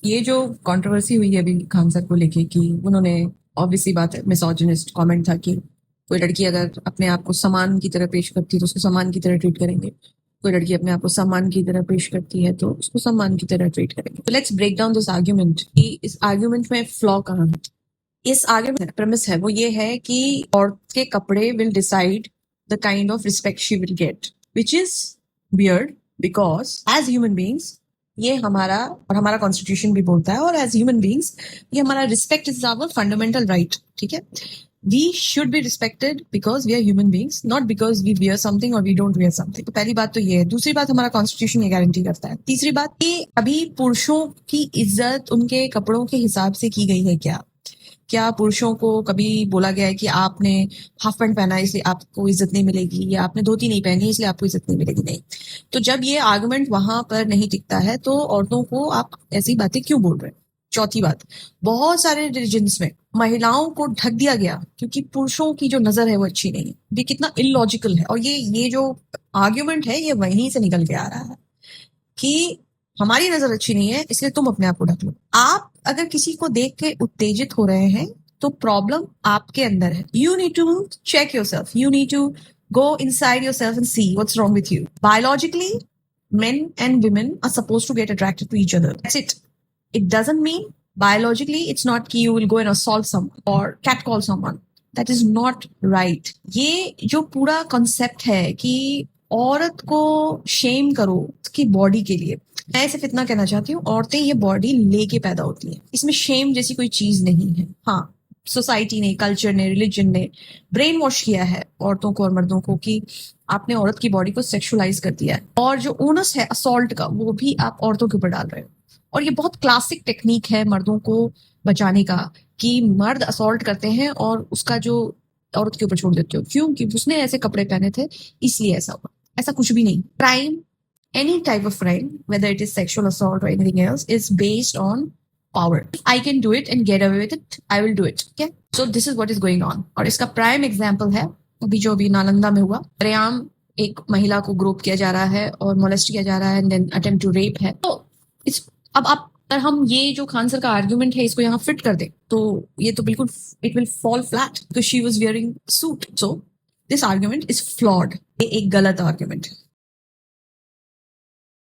ये जो कंट्रोवर्सी हुई है अभी खान सर को लेके कि उन्होंने ऑब्वियसली बात है मिसोजिनिस्ट कमेंट था कि कोई लड़की अगर अपने आप को सम्मान की तरह पेश करती है तो उसको सम्मान की तरह ट्रीट करेंगे, कोई लड़की अपने आप को सम्मान की तरह पेश करती है तो उसको सम्मान की तरह ट्रीट करेंगे। तो let's break down this argument कि इस आर्ग्यूमेंट में फ्लॉ कहाँ है। इस आर्ग्यूमेंट प्रेमिस है वो ये है कि औरत के कपड़े will decide the kind of respect she will get, which is weird because as human beings ये हमारा और हमारा कॉन्स्टिट्यूशन भी बोलता है और एज ह्यूमन बींग्स ये हमारा respect is our fundamental right. ठीक है, we should be respected because we are human beings, not because we wear something और वी डोंट वियर समथिंग। तो पहली बात तो ये है। दूसरी बात, हमारा कॉन्स्टिट्यूशन ये गारंटी करता है। तीसरी बात कि अभी पुरुषों की इज्जत उनके कपड़ों के हिसाब से की गई है क्या पुरुषों को कभी बोला गया है कि आपने हाफ पैंट पहना है इसलिए आपको इज्जत नहीं मिलेगी, या आपने धोती नहीं पहनी इसलिए आपको इज्जत नहीं मिलेगी? नहीं। तो जब ये आर्गुमेंट वहां पर नहीं टिकता है तो औरतों को आप ऐसी बातें क्यों बोल रहे हैं? चौथी बात, बहुत सारे रिलीजन्स में महिलाओं को ढक दिया गया क्योंकि पुरुषों की जो नजर है वो अच्छी नहीं है। ये कितना इलॉजिकल है। और ये जो आर्ग्यूमेंट है ये वहीं से निकल के आ रहा है कि हमारी नजर अच्छी नहीं है इसलिए तुम अपने आप को ढक लो। आप अगर किसी को देख के उत्तेजित हो रहे हैं तो प्रॉब्लम आपके अंदर है। You need to check yourself, you need to go inside yourself and see what's wrong with you. Biologically, men and women are supposed to get attracted to each other. That's it. It doesn't mean biologically it's not कि you will go and assault someone or catcall someone. That is not right. ये जो पूरा concept है कि औरत को Shem करो उसकी बॉडी के लिए, मैं सिर्फ इतना कहना चाहती हूँ, औरतें ये बॉडी लेके पैदा होती हैं, इसमें शेम जैसी कोई चीज नहीं है। हाँ, सोसाइटी ने, कल्चर ने, रिलीजन ने ब्रेन वॉश किया है औरतों को और मर्दों को कि आपने औरत की बॉडी को सेक्सुअलाइज कर दिया है, और जो ओनस है असॉल्ट का वो भी आप औरतों के ऊपर डाल रहे हो। और ये बहुत क्लासिक टेक्निक है मर्दों को बचाने का कि मर्द असॉल्ट करते हैं और उसका जो औरत के ऊपर छोड़ देते हो, क्यों? क्योंकि उसने ऐसे कपड़े पहने थे इसलिए ऐसा हुआ। ऐसा कुछ भी नहीं। Crime, any type of crime, whether it is sexual assault or anything else, is based on power. I can do it and get away with it, I will do it. Okay? So this is what is going on. और इसका prime example है अभी जो अभी नालंदा में हुआ। सरेआम एक महिला को ग्रोप किया जा रहा है और मोलेस्ट किया जा रहा है and then attempt to rape है। तो इस अब आप अगर हम ये जो खान सर का आर्ग्यूमेंट है इसको यहाँ फिट कर दे तो ये तो बिल्कुल it will fall flat because she was wearing suit. So this argument is flawed. ये एक गलत आर्ग्यूमेंट है।